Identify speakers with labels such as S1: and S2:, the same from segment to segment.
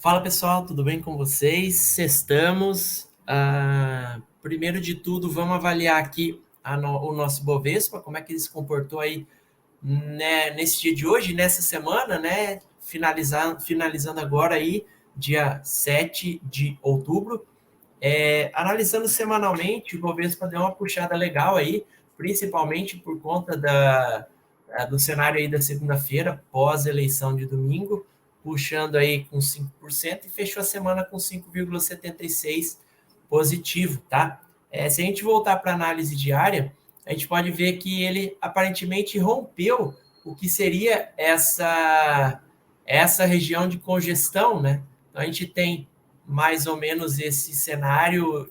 S1: Fala pessoal, tudo bem com vocês? Sextamos. Primeiro de tudo, vamos avaliar aqui o nosso Bovespa, como é que ele se comportou aí, né, nesse dia de hoje, nessa semana, né? Finalizando agora aí, dia 7 de outubro. Analisando semanalmente, o Bovespa deu uma puxada legal aí, principalmente por conta do cenário aí da segunda-feira, pós-eleição de domingo, puxando aí com 5% e fechou a semana com 5,76% positivo, tá? Se a gente voltar para a análise diária, a gente pode ver que ele aparentemente rompeu o que seria essa região de congestão, né? Então a gente tem mais ou menos esse cenário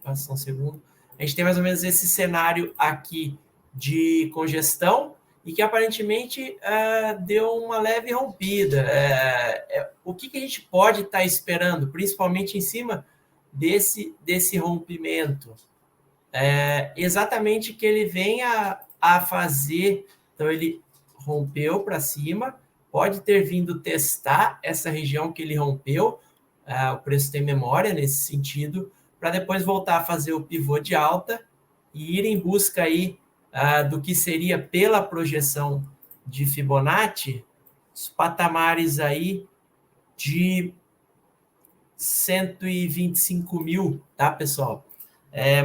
S1: Passa um segundo. A gente tem mais ou menos esse cenário aqui de congestão e que aparentemente deu uma leve rompida. O que a gente pode estar esperando, principalmente em cima desse rompimento? Exatamente que ele venha a fazer. Então, ele rompeu para cima, pode ter vindo testar essa região que ele rompeu, o preço tem memória nesse sentido, para depois voltar a fazer o pivô de alta e ir em busca aí do que seria pela projeção de Fibonacci, os patamares aí de 125 mil, tá, pessoal?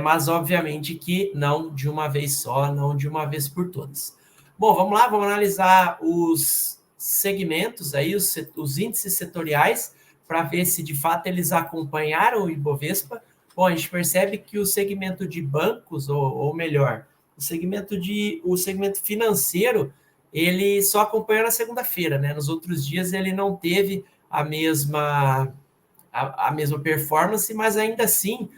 S1: Mas obviamente que não de uma vez só, não de uma vez por todas. Bom, vamos lá, vamos analisar os segmentos aí, os índices setoriais, para ver se de fato eles acompanharam o Ibovespa. Bom, a gente percebe que o segmento de bancos, ou melhor, o segmento financeiro, ele só acompanhou na segunda-feira, né? Nos outros dias ele não teve a mesma performance, mas ainda assim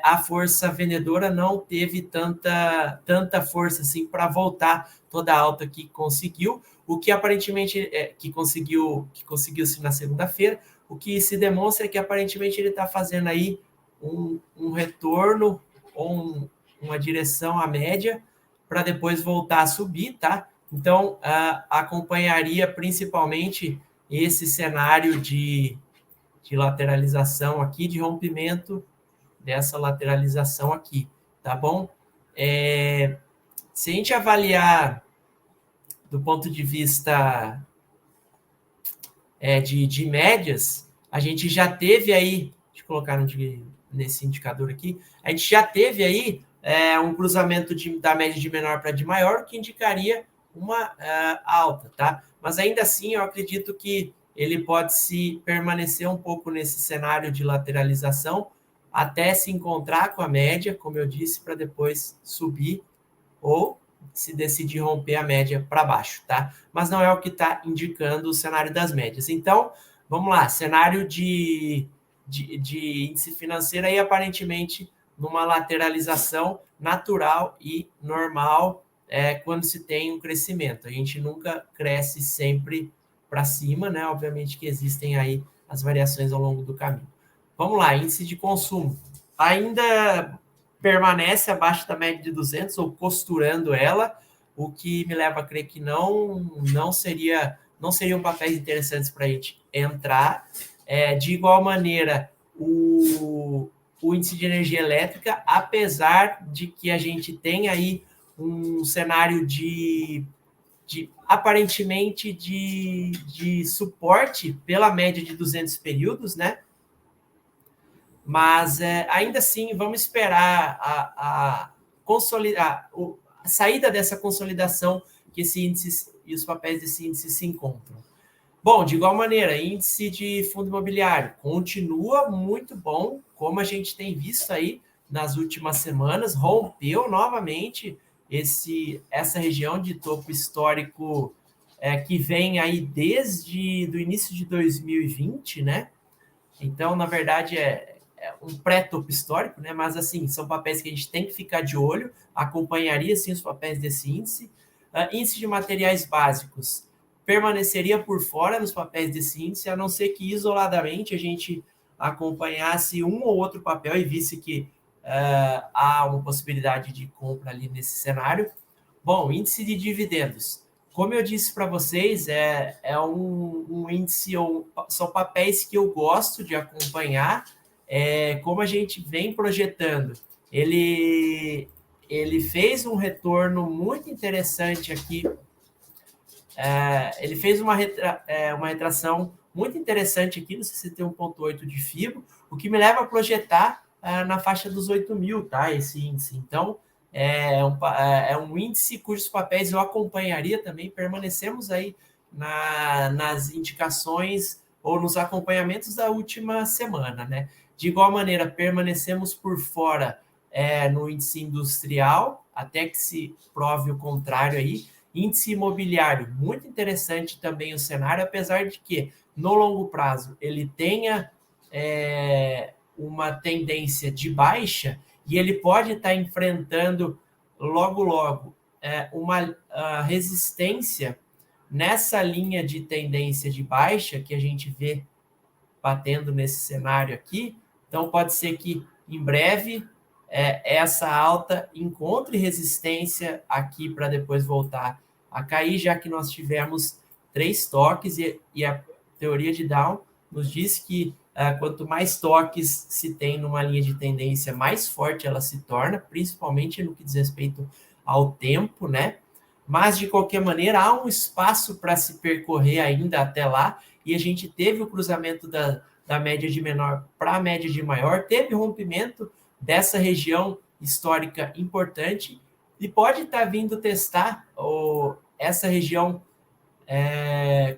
S1: a força vendedora não teve tanta força assim para voltar toda a alta que conseguiu, o que aparentemente que conseguiu-se na segunda-feira, o que se demonstra é que aparentemente ele está fazendo aí um retorno ou uma direção à média para depois voltar a subir, tá? Então, acompanharia principalmente esse cenário de lateralização aqui, de rompimento dessa lateralização aqui, tá bom? Se a gente avaliar do ponto de vista de médias, a gente já teve aí, deixa eu colocar nesse indicador aqui, a gente já teve aí um cruzamento da média de menor para de maior, que indicaria uma alta, tá? Mas ainda assim, eu acredito que ele pode se permanecer um pouco nesse cenário de lateralização até se encontrar com a média, como eu disse, para depois subir ou se decidir romper a média para baixo, tá? Mas não é o que está indicando o cenário das médias. Então, vamos lá, cenário de índice financeiro aí, aparentemente, numa lateralização natural e normal quando se tem um crescimento. A gente nunca cresce sempre para cima, né? Obviamente que existem aí as variações ao longo do caminho. Vamos lá, índice de consumo. Ainda permanece abaixo da média de 200 ou costurando ela, o que me leva a crer que não seriam papéis interessantes para a gente entrar. De igual maneira, o índice de energia elétrica, apesar de que a gente tem aí um cenário aparentemente de suporte pela média de 200 períodos, né? Mas ainda assim, vamos esperar a saída dessa consolidação que esse índice e os papéis desse índice se encontram. Bom, de igual maneira, índice de fundo imobiliário continua muito bom, como a gente tem visto aí nas últimas semanas, rompeu novamente essa região de topo histórico que vem aí desde o início de 2020, né? Então, na verdade, um pré-topo histórico, né? Mas, assim, são papéis que a gente tem que ficar de olho, acompanharia, sim, os papéis desse índice. Índice de materiais básicos permaneceria por fora nos papéis desse índice, a não ser que isoladamente a gente acompanhasse um ou outro papel e visse que há uma possibilidade de compra ali nesse cenário. Bom, índice de dividendos. Como eu disse para vocês, é um índice, ou são papéis que eu gosto de acompanhar, como a gente vem projetando. Ele fez um retorno muito interessante aqui. Ele fez uma retração muito interessante aqui no 61,8 de FIBO, o que me leva a projetar na faixa dos 8.000, tá? Esse índice. Então, é um índice cujos papéis eu acompanharia também. Permanecemos aí nas indicações ou nos acompanhamentos da última semana, né? De igual maneira, permanecemos por fora no índice industrial, até que se prove o contrário aí. Índice imobiliário, muito interessante também o cenário, apesar de que, no longo prazo, ele tenha uma tendência de baixa e ele pode estar enfrentando logo uma resistência nessa linha de tendência de baixa que a gente vê batendo nesse cenário aqui. Então, pode ser que, em breve, essa alta encontre resistência aqui para depois voltar a cair, já que nós tivemos 3 toques e a teoria de Down nos diz que quanto mais toques se tem numa linha de tendência, mais forte ela se torna, principalmente no que diz respeito ao tempo, né? Mas, de qualquer maneira, há um espaço para se percorrer ainda até lá, e a gente teve o cruzamento da média de menor para a média de maior, teve rompimento dessa região histórica importante, e pode estar vindo testar essa região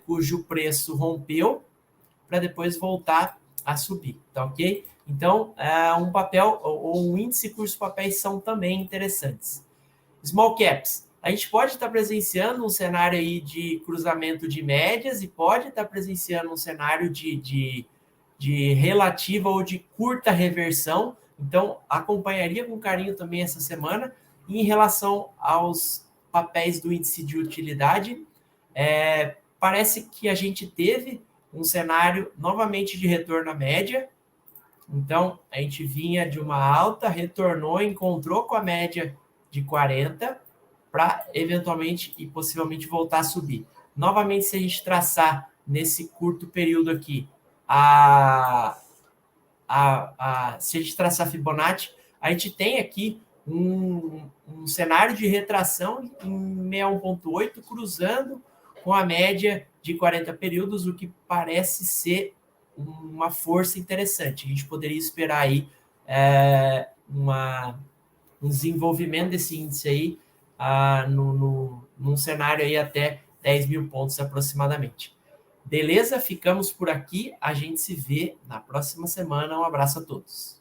S1: cujo preço rompeu, para depois voltar a subir, tá ok? Então, um papel ou um índice cujos papéis são também interessantes. Small caps. A gente pode estar presenciando um cenário aí de cruzamento de médias e pode estar presenciando um cenário de relativa ou de curta reversão. Então, acompanharia com carinho também essa semana. E em relação aos papéis do índice de utilidade, parece que a gente teve um cenário novamente de retorno à média. Então, a gente vinha de uma alta, retornou, encontrou com a média de 40 para eventualmente e possivelmente voltar a subir. Novamente, se a gente traçar nesse curto período aqui, se a gente traçar Fibonacci, a gente tem aqui um cenário de retração em 61,8, cruzando com a média de 40 períodos, o que parece ser uma força interessante. A gente poderia esperar aí um desenvolvimento desse índice aí num cenário aí até 10.000 pontos aproximadamente. Beleza? Ficamos por aqui. A gente se vê na próxima semana. Um abraço a todos.